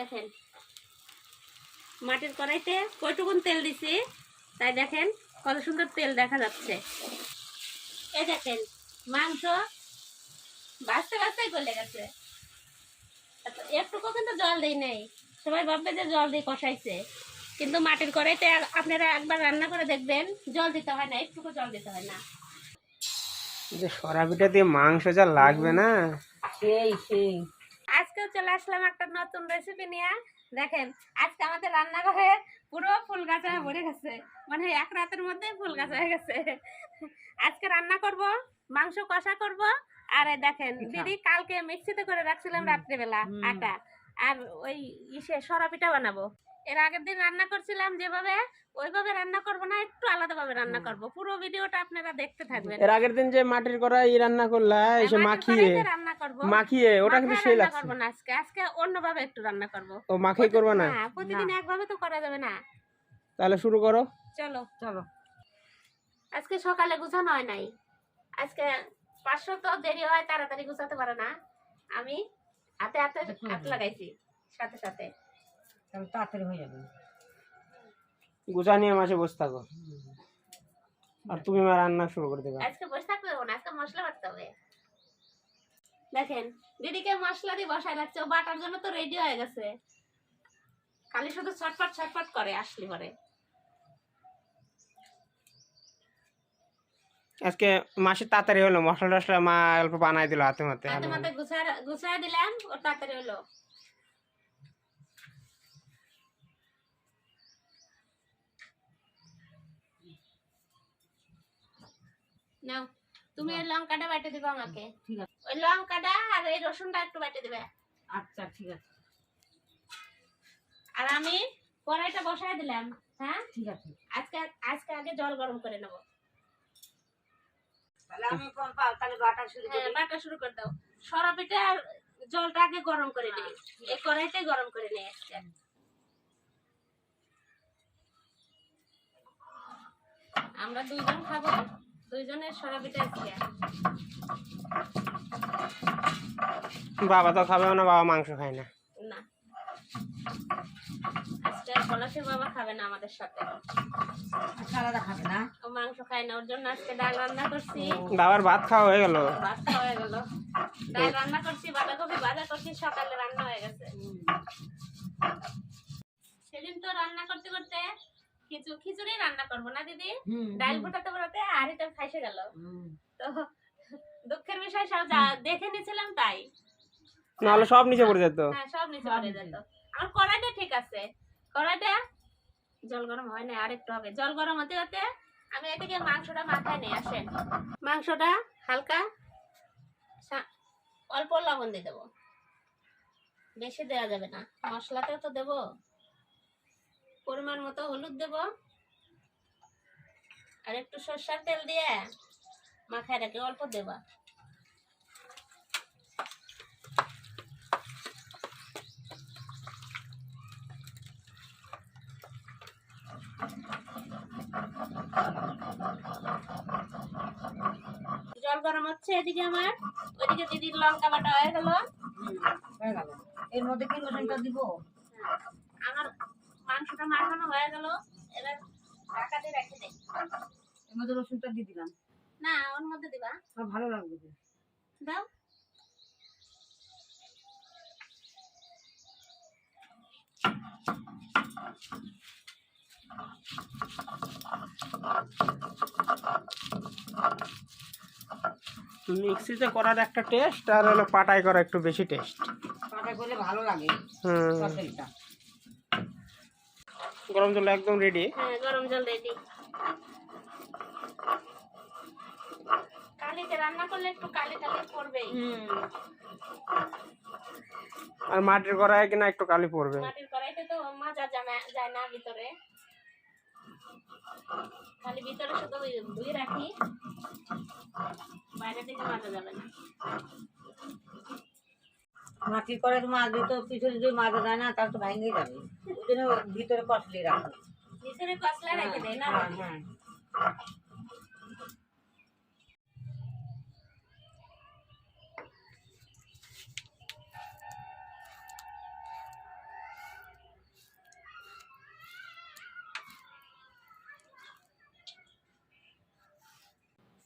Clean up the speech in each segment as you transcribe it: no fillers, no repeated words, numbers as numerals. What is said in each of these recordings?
দেখেন মাটির কড়াইতে কয়টুকুন তেল দিছি, তাই দেখেন কত সুন্দর তেল দেখা যাচ্ছে। এই দেখেন মাংস বাঁচতে বাঁচতেই গলে গেছে, একটুকু কিন্তু জল দেই নাই। সবাই ভাববে যে জল দিয়ে কষাইছে, কিন্তু মাটির কড়াইতে আপনারা একবার রান্না করে দেখবেন, জল দিতে হয় না, একটুকু জল দিতে হয় না। যে সরাপিটা দিয়ে মাংস যা লাগবে না, সেই সেই। আজকেও চলে আসলাম একটা নতুন রেসিপি নিয়ে। দেখেন আজকে আমাদের রান্নাঘরে পুরো ফুল গাছ হয়ে ভরে গেছে, মানে এক রাতের মধ্যে ফুল গাছ হয়ে গেছে। আজকে রান্না করব, মাংস কষা করব। আর এই দেখেন দিদি কালকে মিক্সিতে করে রাখছিলাম রাত্রিবেলা আটা, আর ওই সরা পিঠা বানাবো। এর আগের দিন রান্না করছিলাম যেভাবে, ওইভাবে রান্না করব না, একটু আলাদাভাবে রান্না করব। পুরো ভিডিওটা আপনারা দেখতে থাকবেন। এর আগের দিন যে মাটির কড়াই রান্না করলা এসে মাখিয়ে রান্না করব, মাখিয়ে ওটা কিন্তু সেই লাগছে। করব না আজকে, আজকে অন্যভাবে একটু রান্না করব। ও মাখিয়ে করবে না? হ্যাঁ, প্রতিদিন একভাবে তো করা যাবে না। তাহলে শুরু করো। চলো চলো। আজকে সকালে গুছানো হয় নাই, আজকে 500 তো দেরি হয়, তাড়াতাড়ি গুছাতে পারে না। আমি হাতে হাতে হাত লাগাইছি, সাথে সাথে তাড়াতাড়ি হয়ে যাবে। গুছা নিয়ে মাসে বসে থাকো, আর তুমি মা রান্না শুরু করে দেবে। আজকে বসে থাকতে হবে না, আজকে মশলা বাটতে হবে। দেখেন দিদিকে মশলা দিয়ে বসায় রাখছে, ও বাটার জন্য তো রেডি হয়ে গেছে, খালি শুধু ছটফট ছটফট করে আসলে পরে। আজকে মাসে তাড়াতাড়ি হলো, মশলা টসলা মা অল্প বানাই দিল হাতে মাতে হাতে মাতে গুছায় দিলাম, ও তাড়াতাড়ি হলো। নাও তুমি এই লঙ্কাটা বেটে দিবে আমাকে। ঠিক আছে, ওই লঙ্কাটা আর এই রসুনটা একটু বেটে দিবে। আচ্ছা ঠিক আছে। আর আমি কড়াইটা বসায় দিলাম। হ্যাঁ ঠিক আছে। আজকে আজকে আগে জল গরম করে নেব। তাহলে আমি কোন পাও, তাহলে বাটা শুরু করি। হ্যাঁ বাটা শুরু করে দাও। সরা পিঠা জলটা আগে গরম করে নেই, এই কড়াইতে গরম করে নেই আজকে। আমরা দুইজন খাবো, দুইজনের সরা পিঠা আজকে। বাবা তো খাবে না, বাবা মাংস খায় না। না আজকে পলাশের বাবা খাবে না আমাদের সাথে, আলাদা খাবে না, ও মাংস খায় না। ওর জন্য আজকে ডাল রান্না করছি। বাবার ভাত খাওয়া হয়ে গেল, ভাত খাওয়া হয়ে গেল, ডাল রান্না করছি, বাঁধাকপি ভাজা করছি, সকালে রান্না হয়ে গেছে। সেদিন তো রান্না করতে করতে খিচুড়ি রান্না করবো না দিদি, ডাল ফোটাতে ফোটাতে আর এটা ফাইসে গেল। তো দুঃখের বিষয় সব দেখে নিয়েছিলাম, তাই নাহলে সব নিচে পড়ে যেত। হ্যাঁ সব নিচে পড়ে যেত। আমার কড়াইটা ঠিক আছে, কড়াইটা জল গরম হয় না, আর একটু হবে। জল গরম হতে হতে আমি এদিকে মাংসটা মাথায় নিয়ে আসেন। মাংসটা হালকা অল্প লবণ দিয়ে দেবো, বেশি দেওয়া যাবে না, মশলাতেও তো দেবো। পরিমাণ মতো হলুদ দেব, আর একটু সরষের তেল দিয়ে মাখায় রাখি, অল্প দেবা। জল গরম হচ্ছে এদিকে আমার, ওইদিকে দিদির লঙ্কা বাটা হয়ে গেল। এর মধ্যে কি রসুনটা দিব? আমার মাংসটা মাখানো হয়ে গেল, এবার ঢাকা দিয়ে রেখে দেই। এর মধ্যে রসুনটা দিয়ে দিলাম না, ওর মধ্যে দিবা, ভালো লাগবে। দাও। মিক্সিতে করার একটা টেস্ট, আর হলো পাটায় করা একটু বেশি টেস্ট। পাটায় করলে ভালো লাগে তরকারিটা। গরম জল একদম রেডি। হ্যাঁ গরম জল রেডি। কালিতে রান্না করলে একটু কালি টালি পড়বেই। আর মাটির কড়াই কিনা একটু কালি পড়বে। মাটির কড়াইতে তো মাজা যায় না ভিতরে, খালি ভিতরে শুধু ধুয়ে রাখি, বাইরে থেকে মাজা যাবে না। মাটির কড়াই মাজলে তো পিছনে যদি মাজা যায় না, তাহলে তো ভেঙে যাবে। ওই জন্য ভিতরে কষলে রাখি, ভিতরে কষলে রেখে দেয় না। হ্যাঁ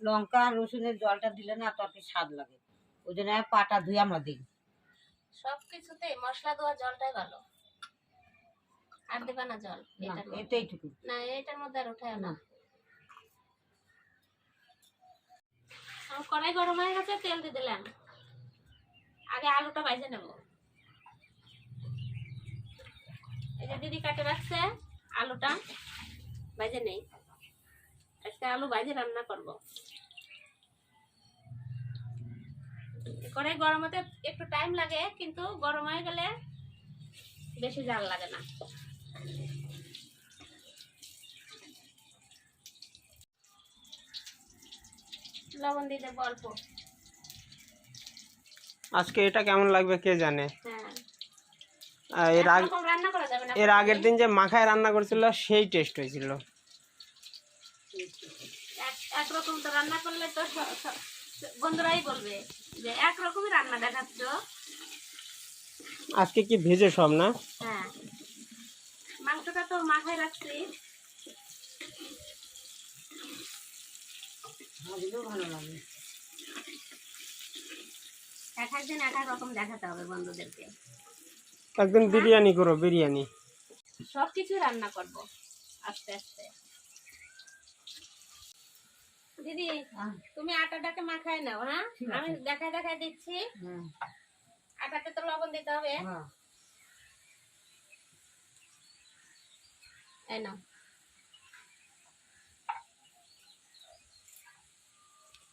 লঙ্কা আর রসুনের জলটা দিলে না তত স্বাদ লাগে, ওই জন্য পাটা ধুয়ে আমরা দিই। সবকিছুতে মশলা দেওয়া জলটাই ভালো। আর দেবা না জল না, এটার মধ্যে? এটাইটুকু। না, এটার মধ্যে আর ওঠায় না। আমার কড়াই গরম হয়ে গেছে, তেল দিয়ে দিলাম। আগে আলুটা ভেজে নেব। এই যে দিদি কাটে রাখছে আলুটা, ভেজে নেই। আজকে আলু ভেজে রান্না করব। কড়াই গরম হতে একটু টাইম লাগে, কিন্তু গরম হয়ে গেলে বেশি জাল লাগে না। লবণ দিয়ে দেবো অল্প। আজকে এটা কেমন লাগবে কে জানে। হ্যাঁ, এর আগে এরকম রান্না করা যাবে না। এর আগের দিন যে মাখায় রান্না করেছিল সেই টেস্ট হয়েছিল। একরকম তো রান্না করলে তো বন্ধুরাই বলবে যে একরকমই রান্না দেখাচ্ছ। আজকে কি ভেজে সব না? হ্যাঁ, মাংসটা তো মাখায় রাখছি। ভালো লাগে। এক একদিন এক এক রকম দেখাতে হবে বন্ধুদেরকে। একদিন বিরিয়ানি করো, বিরিয়ানি। সবকিছু রান্না করব আস্তে আস্তে। দিদি, তুমি আটাটাকে মাখায় নাও। হ্যাঁ, আমি দেখায় দেখায় দিচ্ছি। আটাতে তো লবণ দিতে হবে। এই নাও।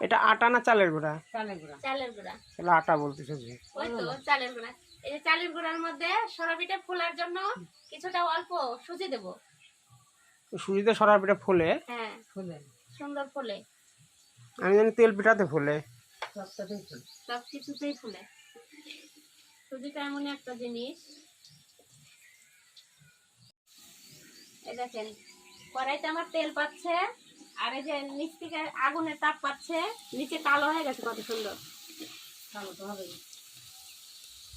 এটা আটা না চালের গুঁড়া? চালের গুঁড়া। চালের গুঁড়া। তাহলে আটা বলতেছো যে? ওই তো চালের গুঁড়া। এই যে চালের গুঁড়ার মধ্যে সরা পিঠা ফোলার জন্য কিছুটা অল্প সুজি দেব। সুজিতে সরা পিঠা ফোলে? হ্যাঁ, ফুলে সুন্দর ফোলে। আমি জানি তেল পিঠাতে ফোলে। সবটাতেই ফুলে। সব কিছুতেই ফুলে। সুজিটা এমন একটা জিনিস। এই দেখেন, কড়াইতে আমার তেল পাচ্ছে, আর এই যে নিচ থেকে আগুনের তাপ পাচ্ছে, নিচে কালো হয়ে গেছে কত সুন্দর। কালো তো হবে,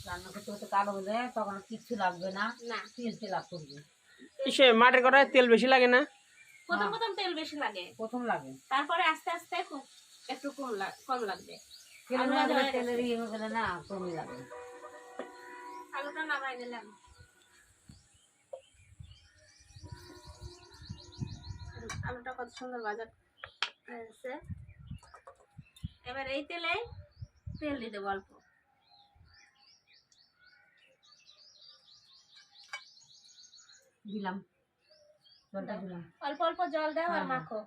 রান্না করতে করতে কালো হলে তখন কিচ্ছু লাগবে না, না, তেল তেলা করবে। সে মাটির কড়াই তেল বেশি লাগে না? প্রথম প্রথম তেল বেশি লাগে, প্রথম লাগে, তারপরে আস্তে আস্তে একটু কম লাগবে। তেলের ইয়ে হয়ে গেলে না কমই লাগে। আলুটা নামাই নিলাম। আলুটা কত সুন্দর ভাজা হয়েছে। এবার এই তেল দিয়ে দেবো অল্প। দিলাম, জলটা দিলাম। অল্প অল্প জল দাও আর মাখো।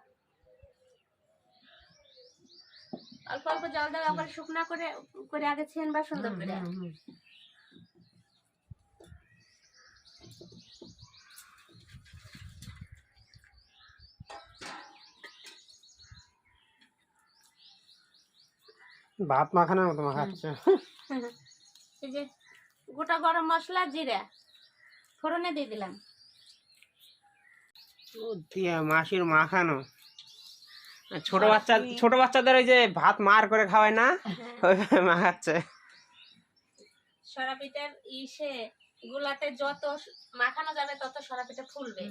অল্প অল্প জল দাও, আবার শুকনা করে করে আগে ছেনবা সুন্দর করে। ভাত মাখানোর মতো মাখাচ্ছে। এই যে গোটা গরম মশলা, জিরা ফোড়নে দিয়ে দিলাম। দিয়া মাসির মাখানো। ছোট বাচ্চাদের ওই যে ভাত মার করে খাওয়ায় না, ওইভাবে মাখাচ্ছে। সরা পিঠার গুলাতে যত মাখানো যাবে তত সরা পিঠা ফুলবে।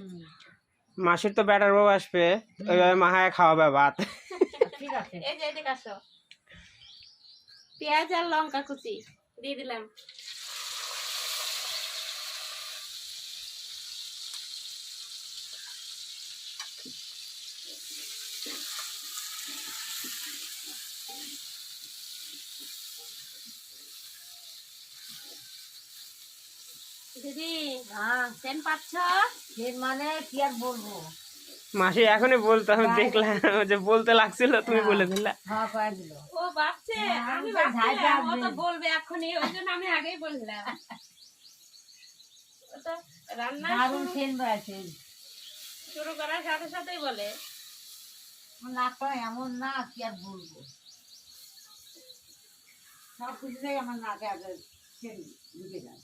মাসির তো ব্যাটার বউ আসবে, ওইভাবে মাখায় খাওয়াবে ভাত। ঠিক আছে, এই যে এদিকে আসো। পেঁয়াজ আর লঙ্কা কুচি দিয়ে দিলাম। দিদি, সেন পাচ্ছ? মানে কি আর বলবো, মাসি এখনই বলতে, আমি দেখলাম যে বলতে লাগছিল, তুমি বলে দিলা। হ্যাঁ কয়ে দিল। ও ভাবছে আমি ভাবছিলাম ও তো বলবে এখনই, ওই জন্য আমি আগেই বললাম। ও তো রান্না দারুণ সেন বেড়াচ্ছে, শুরু করার সাথে সাথেই বলে। নাকটা এমন না কি আর বলবো, সব কিছুতেই আমার নাকে আগে সেন ঢুকে যায়।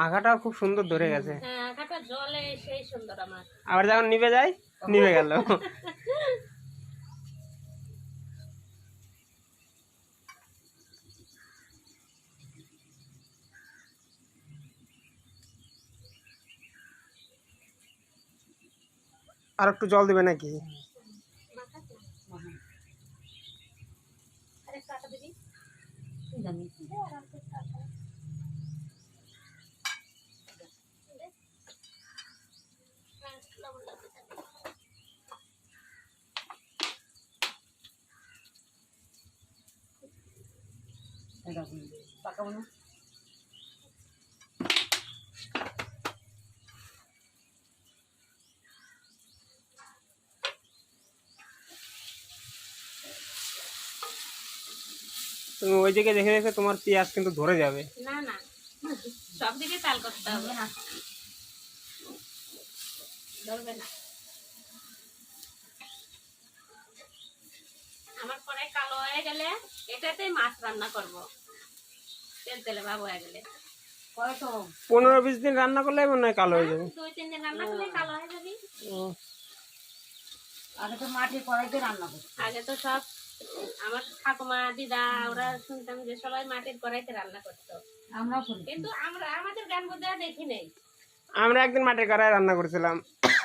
আঘাটাও খুব সুন্দর ধরে গেছে। হ্যাঁ, আগাটা জলে সেই সুন্দর আমার। আবার যখন নিভে যায়, নিভে গেল। আর একটু জল দিবে নাকি? মাখাস না। হ্যাঁ, আর একটু আটা দিবি। কি জানি দে আর অল্প একটু আটা। দে। হ্যাঁ, লবণ লাগবে তাতে। এটা পাকাবো না। তুমি ওই দিকে দেখে দেখে তোমার পেঁয়াজ কিন্তু ধরে যাবে। না না, সব দিকে তাল করতে হবে। ধরবে না। আমার কড়াই কালো হয়ে গেলে এটাতেই মাছ রান্না করব। তেল তেলে ভাব হয়ে গেলে পরে তো 15-20 দিন রান্না করলে মনে হয় কালো হয়ে যাবে। 2-3 দিন রান্না করলে কালো হয়ে যাবি। ও, আগে তো মাটির কড়াইতে রান্না করতো। আগে তো সব আমার ঠাকুমা দিদা ওরা শুনতাম যে সবাই মাটির কড়াইতে রান্না করতো, আমরাও করি। কিন্তু আমরা আমাদের গান বোধ দেখি নেই। আমরা একদিন মাটির কড়াই রান্না করেছিলাম।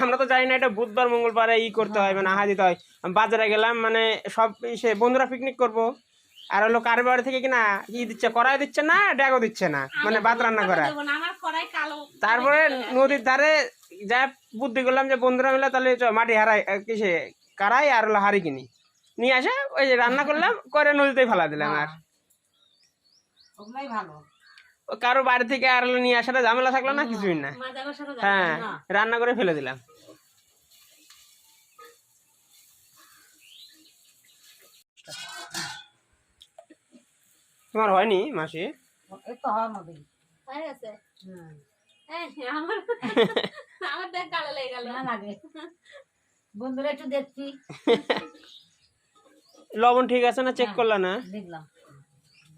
আমরা তো জানি না এটা বুধবার মঙ্গলবারে করতে হয়, মানে আহা দিতে হয়। আমি বাজারে গেলাম, মানে সব সে বন্ধুরা পিকনিক করবো, আর হলো কার বাড়ি থেকে কিনা দিচ্ছে, কড়াই দিচ্ছে না, ড্যাগও দিচ্ছে না, মানে ভাত রান্না করা। আমার কড়াই কালো। তারপরে নদীর ধারে যা বুদ্ধি করলাম যে বন্ধুরা মিলে তাহলে মাটি হারাই কিসে কারাই আর হলো হাড়ি কিনি নিয়ে আসে, ওই যে রান্না করলাম, করে নদীতেই ফেলা দিলাম। আর ওগুলাই ভালো। কারো বাড়ি থেকে আর হলো নিয়ে আসাটা ঝামেলা থাকলো না, কিছুই না। মাজা বসানো যাবে হ্যাঁ, না। রান্না করে ফেলে দিলাম। তোমার হয়নি মাসি? এই তো হওয়ার মতোই। হয়ে গেছে। হুম। এই, আমার আমার দেখ কালো লেগে গেল। না লাগে। বন্ধুরা একটু দেখছি, লবণ ঠিক আছে না চেক করলা না? দেখলাম।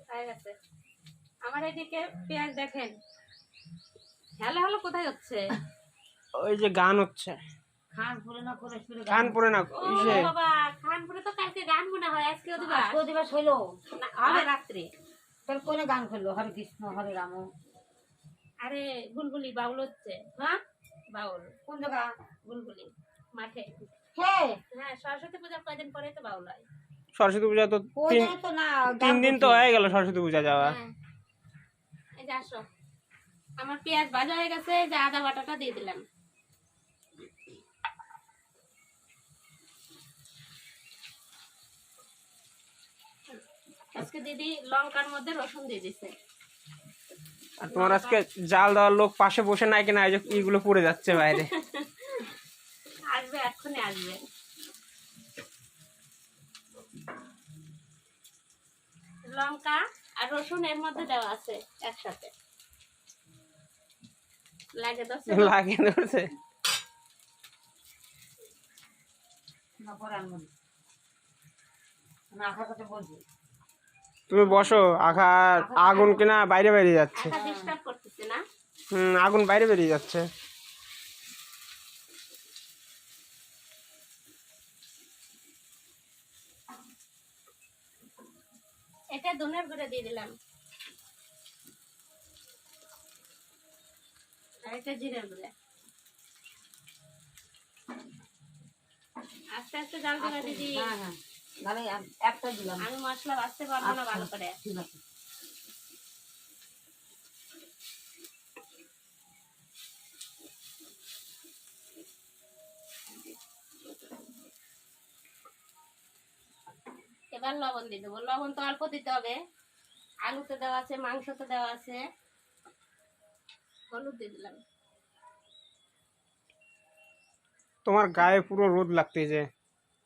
হয়ে গেছে। আমার এদিকে পেঁয়াজ দেখেন হ্যালো হ্যালো কোথায় হচ্ছে। ওই যে গান হচ্ছে, খান পুরে না করে শুরে গান পড়ে না ও ইসে। বাবা, খানপুরে তো কালকে গান মনে হয়, আজকে দিবস। দিবস হইলো। না, হবে রাত্রে। তাহলে কোনে গান করলো? হরে কৃষ্ণ হরে রাম। আরে বুলবুলি বাউল হচ্ছে। হ্যাঁ, বাউল কোন জায়গা? বুলবুলি মাঠে। হে, হ্যাঁ, সরস্বতী পূজার কয়দিন পরে তো বাউল হয়। সরস্বতী পূজা তো ওই জায়গা তো না। 3 দিন তো হয়ে গেল সরস্বতী পূজা যাওয়া। হ্যাঁ, এই যে আসো, আমার পেঁয়াজ ভাজা হয়ে গেছে, যে আদা বাটাটা দিয়ে দিলাম। আজকে দিদি লঙ্কার মধ্যে রসুন দিয়ে দিছে। আর তোমার আজকে জাল দেওয়ার লোক পাশে বসে নাই কিনা, এই যে ইগুলো পড়ে যাচ্ছে বাইরে। আসবে, এক্ষুনি আসবে। লঙ্কা আর রসুন এর মধ্যে দেওয়া আছে একসাথে। লাগে তো লাগে ধরছে। না পরে আনবো না। আখার কথা বলছি। তুমি বসো, আগুন কিনা বাইরে বেরিয়ে যাচ্ছে। একা ডিস্টার্ব করতেছে না। আগুন বাইরে বেরিয়ে যাচ্ছে। এটা ধনের গুঁড়ো দিয়ে দিলাম, আর এটা জিরের গুঁড়ো। আস্তে আস্তে জাল দিবা দিদি। হ্যাঁ হ্যাঁ, তাহলে একটা দিলাম। আমি মশলা বাছতে পারবো না ভালো করে। ঠিক আছে। এবার লবণ দিয়ে দেবো। লবণ তো অল্প দিতে হবে, আলুতে দেওয়া আছে, মাংসতে দেওয়া আছে। হলুদ দিয়ে দিলাম। তোমার গায়ে পুরো রোদ লাগতেছে।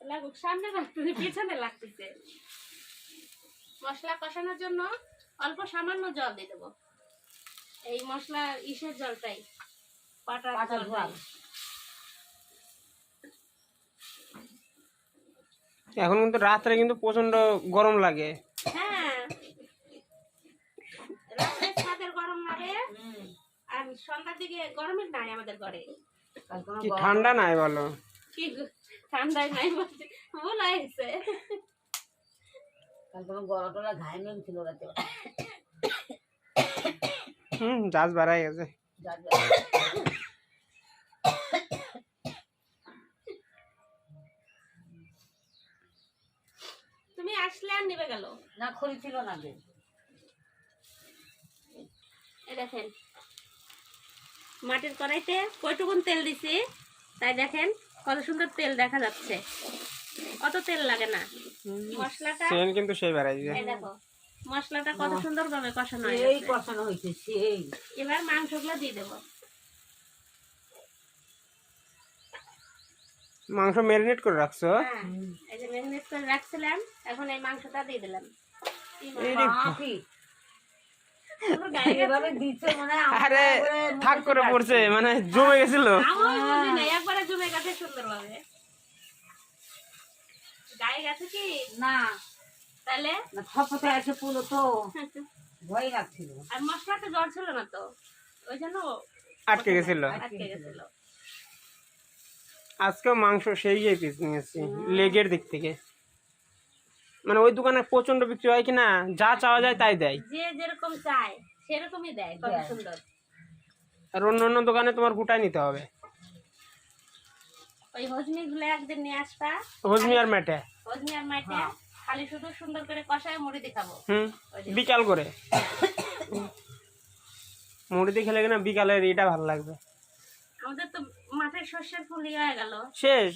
লাগুক, সামনে লাগতেছে পিছনে লাগতেছে। মশলা কষানোর জন্য অল্প সামান্য জল দিয়ে দেবো। এই মশলা ইসের জলটাই, পাটার পাটার জলটাই। জল। এখন কিন্তু রাত্রে কিন্তু প্রচন্ড গরম লাগে। হ্যাঁ, রাত্রে ছাদের গরম লাগে, আর সন্ধ্যার দিকে গরমের নাই আমাদের ঘরে। কাল কোনো কি ঠান্ডা নাই বলো? কি ঠান্ডায় নাই বলছে, ভুল হয়ে গেছে। কাল কোনো গলা টলা ঘায় নেই ছিল রাতে। জাজ বাড়াই গেছে। আসলে আর নিবে গেল। না খড়ি ছিল না যে। এই দেখেন মাটির কড়াইতে কয়টুকুন তেল দিছি, তাই দেখেন কত সুন্দর তেল দেখা যাচ্ছে, অত তেল লাগে না। মশলাটা সেন কিন্তু সেই বেড়াইছে। এই দেখো মশলাটা কত সুন্দর ভাবে কষানো হয়ে এই গেছে। কষানো হয়েছে সেই। এবার মাংসগুলো দিয়ে দেবো। মাংস ম্যারিনেট করে রাখছো? হ্যাঁ, এই যে ম্যারিনেট করে রাখছিলাম, এখন এই মাংসটা দিয়ে দিলাম। এই রে, বাপরে, পুরো গায়ে গেছে। এভাবে দিচ্ছে মানে আমার আরে একবারে মুখে থাক করে চলে পড়ছে, মানে জমে গেছিল। আমার বুঝি নাই, একবারে জমে গেছে সুন্দর ভাবে। গায়ে গেছে কি আসছে। না তাহলে? না থপথে আছে পুরো তো ভয় লাগছিল। আর মশলাতে জ্বর ছিল না তো, ওই জন্য আটকে গেছিল। আটকে গেছিল। আজকেও মাংস সেই পিস নিয়েছি লেগের দিক থেকে। মানে ওই দোকানে প্রচন্ড বিক্রি হয় কিনা, যা চাওয়া যায় তাই দেয়। যে যেরকম চায় সেরকমই দেয়, কত দেয়। সুন্দর। আর অন্য অন্য দোকানে তোমার গোটায় নিতে হবে। ওই হজমি গুলো একদিন নিয়ে আসবা, হজমি আর মেটে। হজমি আর মাইটে হ্যাঁ। খালি শুধু সুন্দর করে কষায় মুড়ি দেখাবো। বিকাল করে মুড়ি দিয়ে খেলে কিনা বিকালের এটা ভালো লাগবে। আমাদের তো মাঠের শস্যের ফুলি হয়ে গেল, শেষ,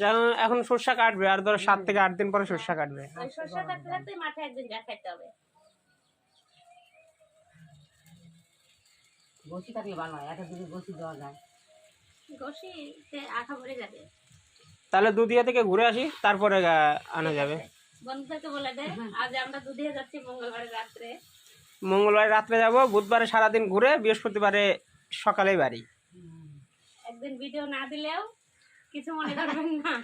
এখন সর্ষা কাটবে, আর ধরো 7 থেকে 8 দিন পরে সর্ষা কাটবে। ওই শস্য থাকতে থাকতে মাঠে একদিন যা খাইতে হবে। বসি কাটিয়ে ভালো হয়, একটা দিকে বসি দেওয়া যায়। ঘষিতে আঠা ভরে যাবে। তাহলে দুধিয়া থেকে ঘুরে আসি, তারপরে আনা যাবে। বন্ধুদেরকে বলে দে আজ আমরা দুধিয়া যাচ্ছি মঙ্গলবার রাত্রে। মঙ্গলবার রাত্রে যাব, বুধবারে সারাদিন ঘুরে বৃহস্পতিবারে সকালেই বাড়ি। একদিন ভিডিও না দিলেও কিছু মনে করবেন না,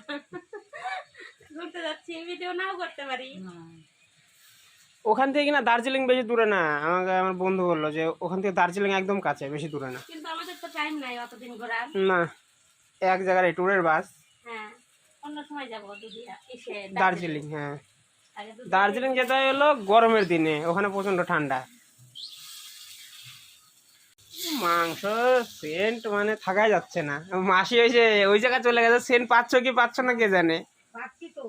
ঘুরতে যাচ্ছি, ভিডিও নাও করতে পারি। ওখান থেকে কিনা দার্জিলিং বেশি দূরে না, আমাকে আমার বন্ধু বললো যে ওখান থেকে দার্জিলিং একদম কাছে, বেশি দূরে না। কিন্তু আমাদের তো টাইম নাই অতদিন ঘোরার। না, এক জায়গায় ট্যুরের বাস। হ্যাঁ, অন্য সময় যাবো দুধিয়া এসে দার্জিলিং, হ্যাঁ আগে দুধিয়া দার্জিলিং যেতে হলো গরমের দিনে, ওখানে প্রচন্ড ঠান্ডা। মাংস সেন্ট মানে থাকাই যাচ্ছে না। মাসি হয়েছে ওই জায়গায় চলে গেছে, সেন্ট পাচ্ছ কি পাচ্ছ না কে জানে। পাচ্ছি তো।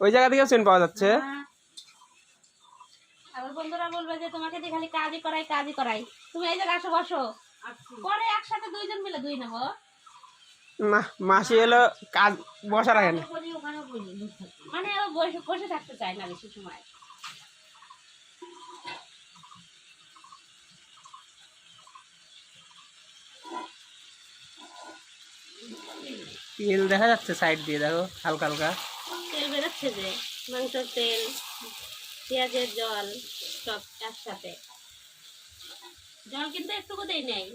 ওই জায়গা থেকেও সেন্ট পাওয়া যাচ্ছে। আবার বন্ধুরা বলবে যে তোমাকে দিয়ে খালি কাজই করাই, তুমি এই জায়গায় আসো বসো, পরে একসাথে দুইজন মিলে দুই নেবো। না, মাসি এলো কাজ বসার আগে না। করি ওখানে বলি মানে ও বসে বসে থাকতে চায় না বেশি সময়। তেল দেখা যাচ্ছে সাইড দিয়ে, দেখো হালকা হালকা তেল বেরোচ্ছে যে, মাংসের তেল, পেঁয়াজের জল, সব একসাথে। জল কিন্তু একটুকু দেই নেই,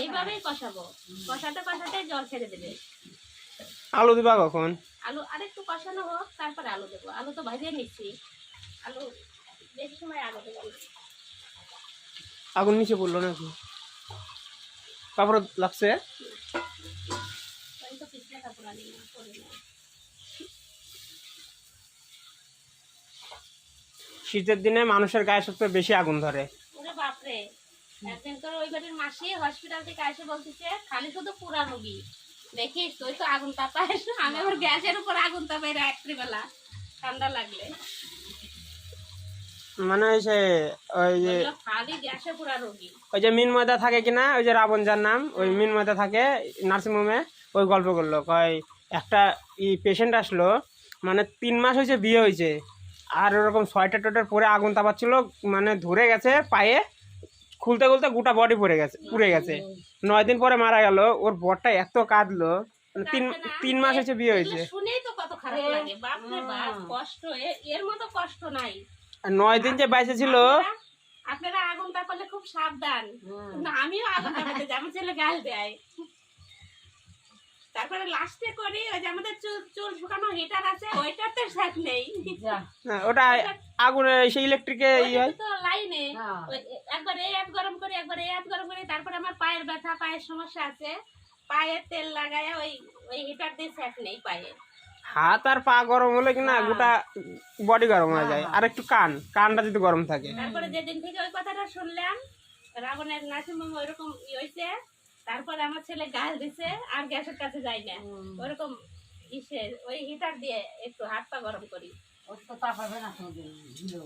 এইভাবেই কষাবো, কষাতে কষাতে জল ছেড়ে দেবে। আলু দিবা কখন? আলু আরেকটু কষানো হোক, তারপরে আলু দেবো। আলু তো ভাজিয়ে নিচ্ছি, আলু বেশি সময় আলু দেবো না। আগুন নিচে পড়লো নাকি? কাপড় লাগছে? আমি তো পিছনে কাপড় আনি না, করি না। শীতের দিনে মানুষের গায়ে সবচেয়ে বেশি আগুন ধরে। ওরে বাপরে, একদিন করে ওই বাড়ির মাসি হসপিটাল থেকে এসে বলতেছে খালি শুধু পুরা রোগী, দেখিস তুই তো আগুন তাপাইস। আমি আবার গ্যাসের উপর আগুন তাপাই রাত্রিবেলা ঠান্ডা লাগলে। মানে ওই যে বললো, খালি গ্যাসে পুরা রোগী। ওই যে মিন ময়দা থাকে কিনা, ওই যে রাবণ যার নাম, ওই মিন ময়দা থাকে নার্সিংহোমে, ওই গল্প করলো। কয় একটা পেশেন্ট আসলো, মানে 3 মাস হয়েছে বিয়ে হয়েছে, আর ওরকম 6টা টোটার পরে আগুন তাপাচ্ছিল, মানে ধরে গেছে পায়ে, খুলতে খুলতে গোটা বডি পুড়ে গেছে। 9 দিন পরে মারা গেল। ওর বরটা এত কাঁদলো, মানে কাঁদবে না? 3 মাস হয়েছে বিয়ে হয়েছে, এগুলো শুনেই তো কত খারাপ লাগে, বাপরে বাপ, কষ্ট এর মতো কষ্ট নাই। আর 9 দিন যে বাইসে ছিল। আপনারা আগুন তাপালে খুব সাবধান, কিন্তু আমিও আগুন তাপাতে যাই, আমার ছেলে গাল দেয়। তারপরে লাস্টে করি ওই যে আমাদের চুল শুকানো হিটার আছে, ওইটাতে শাক নেই, হ্যাঁ, ওটা আগুনে সেই ইলেকট্রিকে হয় তো লাইনে হ্যাঁ। একবার এই হাত গরম করি, একবার এই হাত গরম করি। তারপরে আমার পায়ের ব্যথা, পায়ের সমস্যা আছে, পায়ে তেল লাগায় ওই হিটার দিয়ে শাক নেই পায়ে। হাত আর পা গরম হলে কিনা গোটা বডি গরম হয়ে যায়। আর একটু কানটা যদি গরম থাকে। তারপরে যেদিন থেকে ওই কথাটা শুনলাম, রাবণের নাসিমম ওইরকম হয়েছে, তারপরে আমার ছেলে গাল দিছে, আর গ্যাসের কাছে যাই না। ওরকম ইসের ওই হিটার দিয়ে একটু হাত পা গরম করি। ওর তো তাপ হবে না কোনোদিন দিলেও।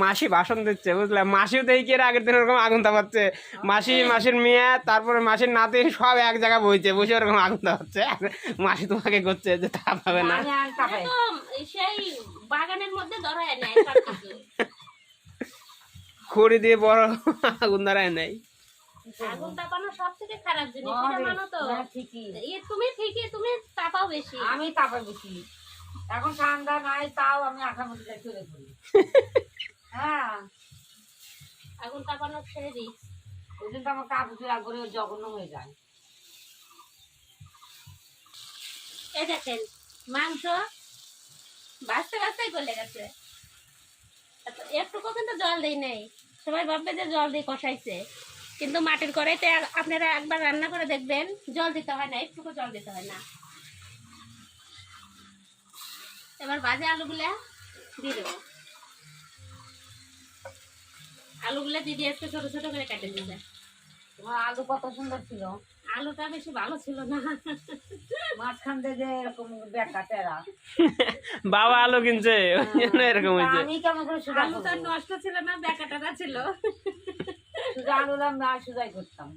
মাসি ভাষণ দিচ্ছে বুঝলাম, মাসিও দেখি এর আগের দিন ওরকম আগুন তাপাচ্ছে, মাসির মেয়ে তারপরে মাসির নাতি সব এক জায়গায় বইছে, বসে ওরকম আগুন তাপাচ্ছে, আর মাসি তোমাকে করছে যে তাপ হবে না। আমি আর তাপাই। একদম সেই বাগানের মধ্যে ধরায় নেয় সব কিছু। খড়ি দিয়ে বড় আগুন ধরায় নাই। আগুন তাপানো সব থেকে খারাপ জিনিস, এটা মানো তো? হ্যাঁ, ঠিকই। তুমি ঠিকই, তুমি তাপাও বেশি। আমি তাপাই বেশি। এখন ঠান্ডা নাই তাও আমি আঠার মধ্যে চলে করি। হ্যাঁ, আগুন তাপানোর সেই রিস্ক। ওই জন্য তো আমার কাপড় চোরা করে জঘন্য হয়ে যায়। এই দেখেন মাংস বাঁচতে বাঁচতেই গলে গেছে, একটুকু কিন্তু জল দেই নাই। সবাই ভাববে যে জল দিয়ে কষাইছে, কিন্তু মাটির কড়াইতে আপনারা একবার রান্না করে দেখবেন, জল দিতে হয় না, একটুকু জল দিতে হয় না। এবার ভাজা আলুগুলা দিয়ে দেবো। আলুগুলা দিয়ে একটু ছোট ছোট করে কেটে দিবে। তোমার আলু কত সুন্দর ছিল, আলুটা বেশি ভালো ছিল না, মাঝখান দিয়ে যে এরকম বেকা টেরা। বাবা আলু কিনছে ওই জন্য এরকম হয়েছে। আমি কেমন করে সুজা আলুটা নষ্ট ছিল না, বেকাটাটা ছিল। সুজা আলুলাম না, সুজাই করতাম।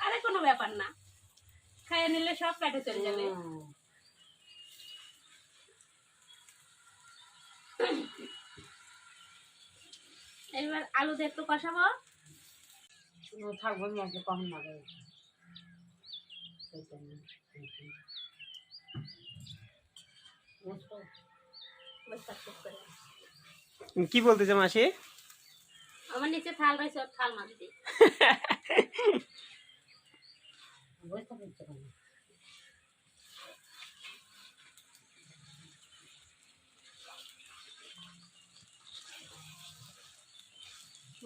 আরে কোনো ব্যাপার না, খাইয়ে নিলে সব পেটে চলে যাবে। এবার আলু দিয়ে একটু কষাবো। থাকবো আমাকে কম লাগে। কি বলতেছে মাসি? আমার নিচে থাল রয়েছে, ওর থাল মাছ দিই।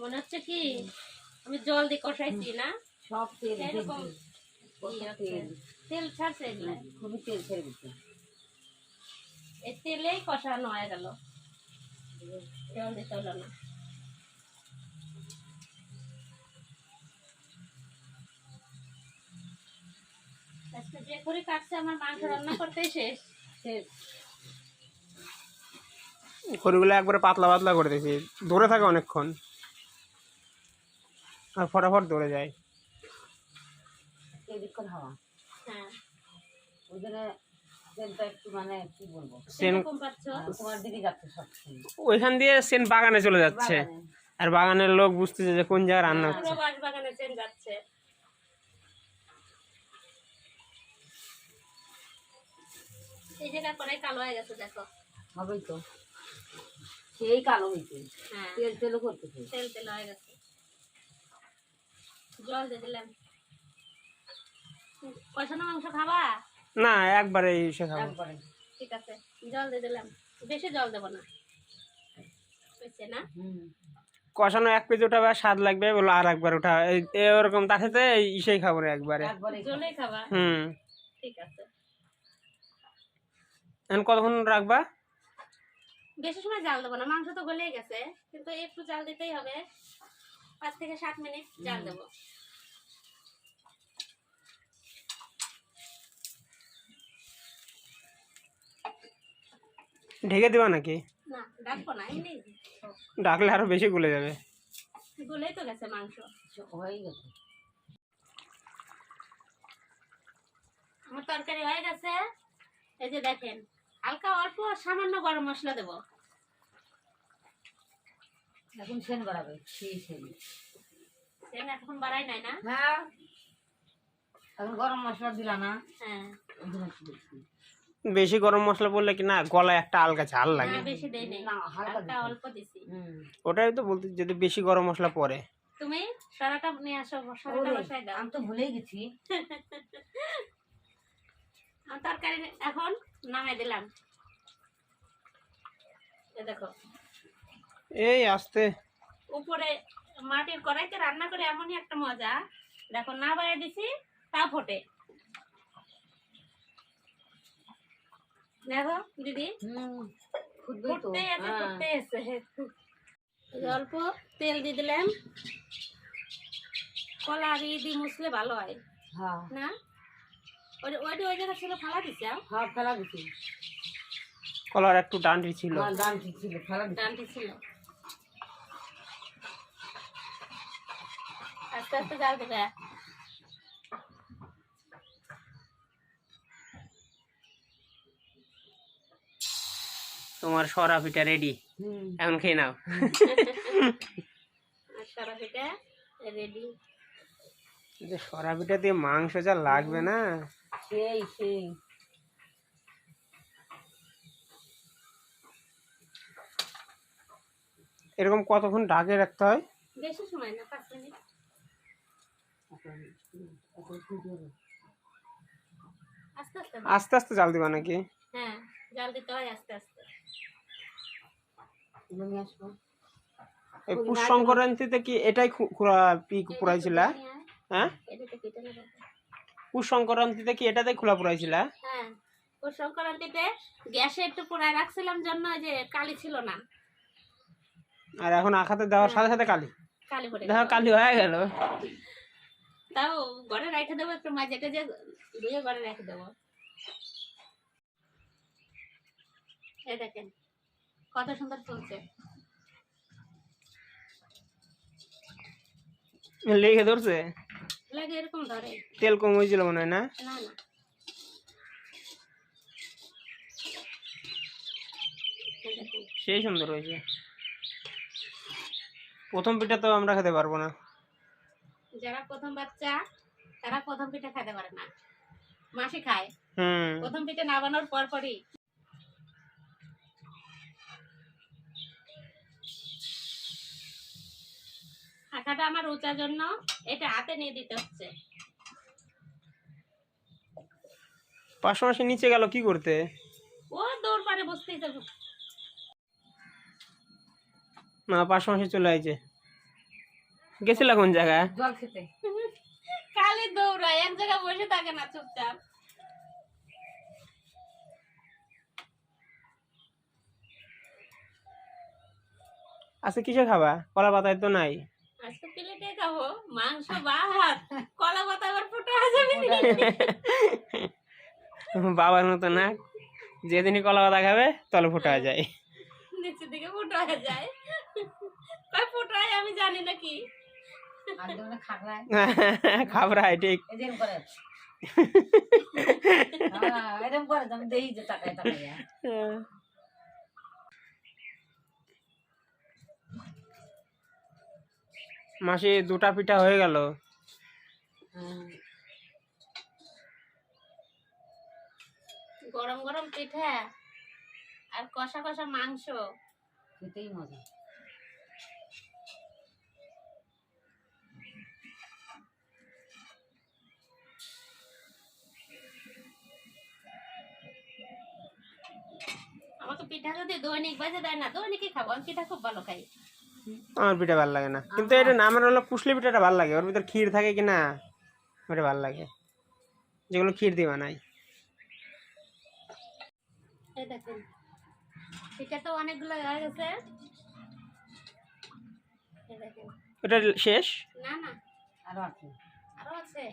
মনে হচ্ছে কি আমি জল দিয়ে কষাইছি না, সব তেল এরকম তেল তেল ছাড়ছে এগুলা। খুবই তেল ছেড়ে দিচ্ছে। এই তেলেই কষানো হয়ে গেল, জল দিতে হলো না। আজকে যে করে কাটছে আমার মাংস রান্না করতেই শেষ। খড়িগুলো একবারে পাতলা পাতলা করে দিয়েছি, ধরে থাকে অনেকক্ষণ আর ফটাফট ধরে যায়। এদিককার হাওয়া হ্যাঁ, ওই জন্য তেলটা একটু মানে কি বলবো, সেন এরকম পাচ্ছ। তোমার দিকে যাচ্ছে সব সময়। ওইখান দিয়ে সেন বাগানে চলে যাচ্ছে, আর বাগানের লোক বুঝতেছে যে কোন জায়গায় রান্না হচ্ছে। পুরো বাঁশ বাগানে চেন যাচ্ছে। এই জায়গা করে কালো হয়ে গেছে, দেখো। হবেই তো, সেই কালো হয়েছে, হ্যাঁ, তেল তেলও করতেছে। তেল তেল হয়ে গেছে। জল দিয়ে দিলাম। কষানো মাংস খাবা? না একবারে এসে খাবো। একবারে ঠিক আছে, জল দিয়ে দিলাম, বেশি জল দেবো না, বুঝছে না? কষানো 1 পিস উঠাবে, স্বাদ লাগবে বলো আর একবার উঠা, ওরকম তার সাথে ইসেই খাবো রে একবারে। একবারে জলেই খাবা? ঠিক আছে। এখন কতক্ষণ রাখবা? বেশি সময় জাল দেবো না, মাংস তো গলেই গেছে, কিন্তু একটু জাল দিতেই হবে। 5 থেকে 7 মিনিট জাল দেবো। ঢেকে দিবা নাকি? না, ডাকবো না, এমনি ডাকলে আরো বেশি গলে যাবে। গলেই তো গেছে মাংস। হয়ে গেছে। আমার তরকারি হয়ে গেছে। এই যে দেখেন, হালকা অল্প সামান্য গরম মশলা দেবো। এখন সেন বাড়াবে, সেই সেন। সেন এখন বাড়াই নাই না? হ্যাঁ, এখন গরম মশলা দিলা না? হ্যাঁ, ওই জন্য একটু বেশি। বেশি গরম মশলা পড়লে কি না গলায় একটা আলগা ঝাল লাগে। না বেশি দেই নাই, না, হালকা হালকা দিতে। অল্প দিছি। ওটাই তো বলতে, যদি বেশি গরম মশলা পড়ে। তুমি সরাটা নিয়ে আসো, সরাটা ওরে, বসাই দাও। আমি তো ভুলেই গেছি। আমার তরকারি এখন নামাই দিলাম। এই দেখো, এই আস্তে উপরে মাটির কড়াইতে রান্না করে এমনই একটা মজা। দেখো, না বাইরে দিছি তা ফোটে। দেখো দিদি, ফুটবেই তো। ফুটতেই আছে, হ্যাঁ। ফুটতেই আছে। এই যে অল্প তেল দিয়ে দিলাম। কলা আর ই দিয়ে মুছলে ভালো হয় হ্যাঁ, না? ওইটা ওই জায়গা ছিল ফালা দিছে হ্যাঁ ফেলা দিছি। কলার একটু ডান্ডি ছিল। হ্যাঁ ডান্টি ছিল ফেলা দিছি। ডান্টি ছিল। আস্তে আস্তে জাল দেবে। তোমার সরা পিঠা রেডি, এখন খেয়ে নাও। আর সারা পিঠা রেডি। যে সরা পিঠা দিয়ে মাংস যা লাগবে না, সেই সেই এরকম কতক্ষণ ঢাকে রাখতে হয়? বেশি সময় না, 5 মিনিট। আস্তে আস্তে দাও। আস্তে আস্তে জাল দিবা নাকি? হ্যাঁ, জাল দিতে হয় আস্তে আস্তে। নিয়ে আসবো। এই পুষ সংক্রান্তিতে কি এটাই পুরাইছিলা? হ্যাঁ, এটাতে পিঠে না। পুষ সংক্রান্তিতে কি এটাতে খোলা পুরাইছিলা? হ্যাঁ, ওই সংক্রান্তিতে গ্যাসে একটু পোড়ায় রাখছিলাম জন্য ওই যে কালি ছিল না। আর এখন আখাতে দেওয়ার সাথে সাথে কালি, কালি পড়ে দেখো কালি হয়ে গেল। তাও ঘরে রেখে দেবো, একটু মাঝেটা যে ধুয়ে ঘরে রেখে দেবো। এই দেখেন কত সুন্দর ফুলছে। লেগে ধরছে, লাগে এরকম ধরে তেল কম হয়েছিল মনে হয় না? না না। এই দেখেন সেই সুন্দর হয়েছে। প্রথম পিঠা তো আমরা খেতে পারবো না। যারা প্রথম বাচ্চা তারা প্রথম পিঠা খেতে পারে না, মাসি খায়। হুম, প্রথম পিঠা না বানানোর পর পরই। আটাটা আমার উঁচার জন্য এটা হাতে নিয়ে দিতে হচ্ছে। পাশাপাশি নিচে গেল কি করতে? ও দৌড় পারে বসতেই যাবে। না, পাশাপাশি চলে আইছে। গেছিল কোন জায়গায়? জল খেতে। খালি দৌড়ায়, এক জায়গায় বসে থাকে না চুপচাপ। আজকে কিসে খাবা? কলা পাতায় তো নাই। আজকে প্লেটে খাবো মাংস ভাত, কলা পাতা আবার ফুটে যাবে। বাবার মতো না, যেদিনই কলা পাতা খাবে তলে ফুটা যায়। নিচের দিকে ফুটো হয়ে যায়। কই ফুটায় আমি জানি না কি। আর যেমন খাগড়ায় খাবরাই ঠিক। এরকম করে। হ্যাঁ এরকম করে আমি দেখি যে তাকায় তাকায়। মাসি দুটা পিঠা হয়ে গেল। গরম গরম পিঠা আর কষা কষা মাংস, খেতেই মজা। আমাকে পিঠা যদি দৈনিক বাজে দেয় না, দৈনিকই খাবো। আমি পিঠা খুব ভালো খাই। আমার পিঠা ভালো লাগে না, কিন্তু এটা নামের হলো পুষলি পিঠাটা ভালো লাগে। ওর ভিতর ক্ষীর থাকে কি না, ওটা ভালো লাগে, যেগুলো ক্ষীর দিয়ে বানাই। এই দেখেন পিঠা তো অনেকগুলো হয়ে গেছে। এই দেখেন। এটা শেষ? না না, আরো আছে। আরো আছে।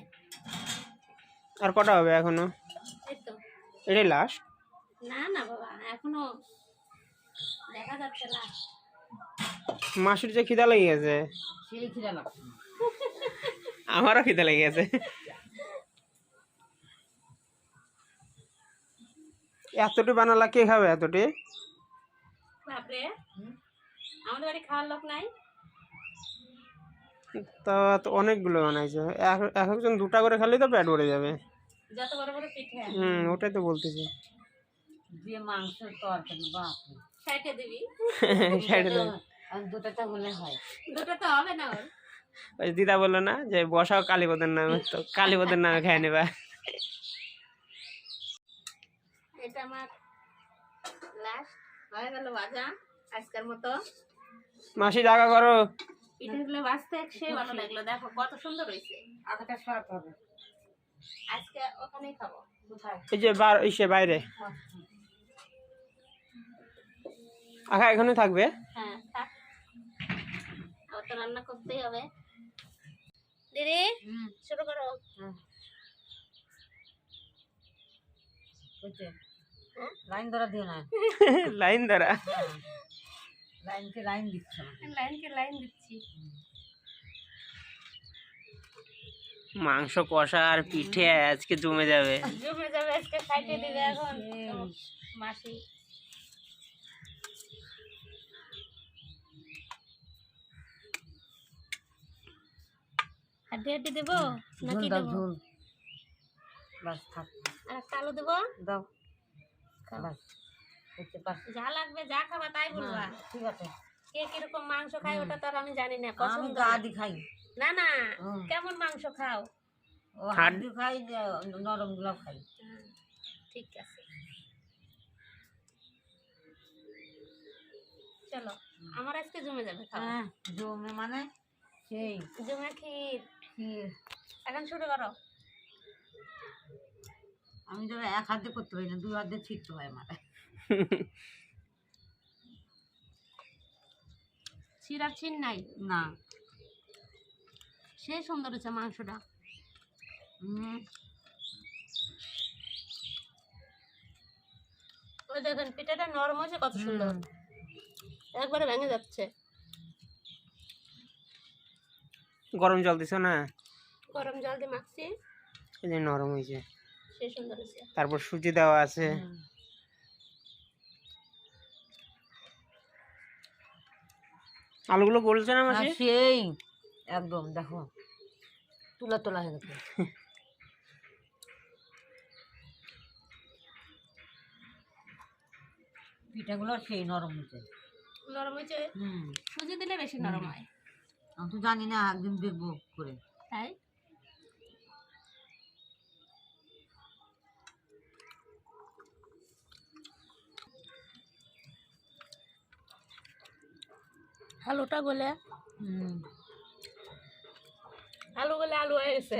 আর কটা হবে এখনো? এই তো। এটাই লাস্ট? না না বাবা, এখনো দেখা যাচ্ছে না। মাসির যে খিদা লেগে গেছে। সেই খিদা লাগছে। আমারও খিদা লেগে গেছে। এতটি বানালা কে খাবে এতটি? বাপরে, আমাদের বাড়ি খাওয়ার লোক নাই। তা তো অনেকগুলো বানাইছে, এক একজন দুটা করে খালি তো পেট ভরে যাবে। যত বড় বড় পিঠে ওটাই তো বলতেছি। যে মাংস তরকারি বাপ সাইটে দিবি। দুটাতে হলে হয়। দুটো তো হবে না ওর। ওই দিদা বললো না যে বসাও কালীপদের নামে, তো কালীপদের নামে খেয়ে নেবা। এটা আমার লাস্ট হয়ে গেল ভাজা আজকের মতো। মাসি জায়গা করো। পিঠেগুলো ভাজতে সে ভালো লাগলো, দেখো কত সুন্দর হয়েছে। আগাটা সরাতে হবে। আজকে ওখানেই খাবো। কোথায়? এই যে ইসে বাইরে আখা এখানে থাকবে। হ্যাঁ থাক, আবার তো রান্না করতেই হবে। দিদি শুরু করো। বুঝছে হ্যাঁ? লাইন ধরা দিও না লাইন দ্বারা হ্যাঁ। লাইনকে লাইন দিচ্ছ না লাইনকে লাইন দিচ্ছি। মাংস কষা আর পিঠে আজকে জমে যাবে। জমে যাবে আজকে, খাইতে দিবে এখন মাসি। হাড্ডি হাড্ডি দেবো ঝোল নাকি দাও দেবো? ঝোল বাস থাক আর একটা আলু দেবো? দাও খাও। বাস বুঝতে পারছি যা লাগবে যা খাবা তাই বলবা। হ্যাঁ, ঠিক আছে কে কিরকম মাংস খায় ওটা তো আর আমি জানি না, আমি পছন্দ গা না। দি খাই না না, হুম। কেমন মাংস খাও? ও হাড্ডি খাই নরম গুলো খাই হ্যাঁ, ঠিক আছে, চলো আমার আজকে জমে যাবে খাওয়া। হ্যাঁ জমে মানে সেই জমে ক্ষীর। ক্ষীর এখন শুরু করো। আমি তো এক হাতে করতে পারি না, দুই হাতে ছিটতে হয় আমার ক্ষীর আর ছিন নাই, না সেই সুন্দর হচ্ছে মাংসটা। হুম ওই দেখেন পিঠাটা নরম হয়েছে কত সুন্দর, হুম। একবারে ভেঙে যাচ্ছে। গরম জল দিছো না, গরম জল দিয়ে মাখছি, এই যে নরম হয়েছে। সেই সুন্দর হয়েছে। তারপর সুজি দেওয়া আছে। হুম। আলুগুলো গলছে না আর মাসি? সেই একদম দেখো তুলা তোলা হয়ে গেছে পিঠাগুলো সেই নরম হয়েছে নরম হয়েছে, হুম সুজি দিলে বেশি নরম হয়। আমি তো জানি না, একদিন দেখবো করে তাই আলুটা গলে, হুম আলু গলে আলু হয়ে গেছে।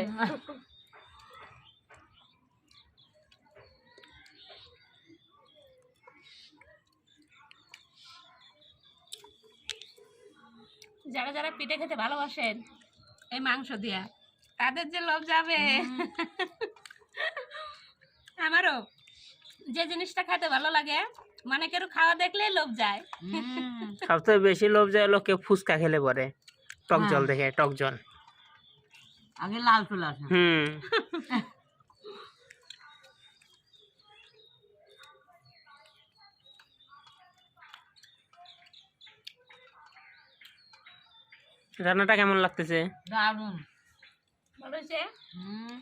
যারা যারা পিঠে খেতে ভালোবাসেন এই মাংস দিয়া, তাদের যে লোভ যাবে। আমারও যে জিনিসটা খেতে ভালো লাগে, মানে কেউ খাওয়া দেখলেই লোভ যায়। হুম। সবথেকে বেশি লোভ যায় লোকে ফুচকা খেলে পরে, টক জল হ্যাঁ। দেখে, টক জল। আগে লাল চলে আসে হুম রান্নাটা কেমন লাগতেছে? দারুন ভালো হয়েছে। হুম